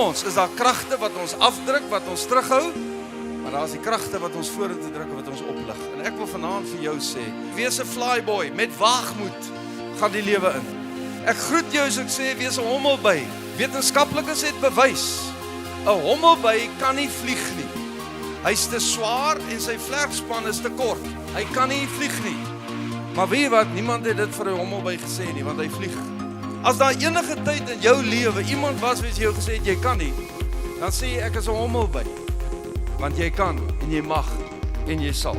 ons is daar kragte wat ons afdruk, wat ons terughou, maar daar is die kragte wat ons vorentoe druk, wat ons oplig. En ek wil vanaand vir jou sê, wees 'n flyboy, met waagmoed, gaan die lewe in. Ek groet jou as ek sê, wees 'n hommelby. Wetenskaplikes het bewys, 'n hommelby kan nie vlieg nie. Hy's te swaar en sy vlerkspan is te kort. Hy kan nie vlieg nie. Maar weet jy wat, niemand het dit vir 'n hommelby gesê nie, want hy vlieg. As daar enige tyd in jou lewe iemand was wat jou gesê het, jy kan nie, dan sê jy, ek is 'n hommelby. Want jy kan, en jy mag, en jy sal.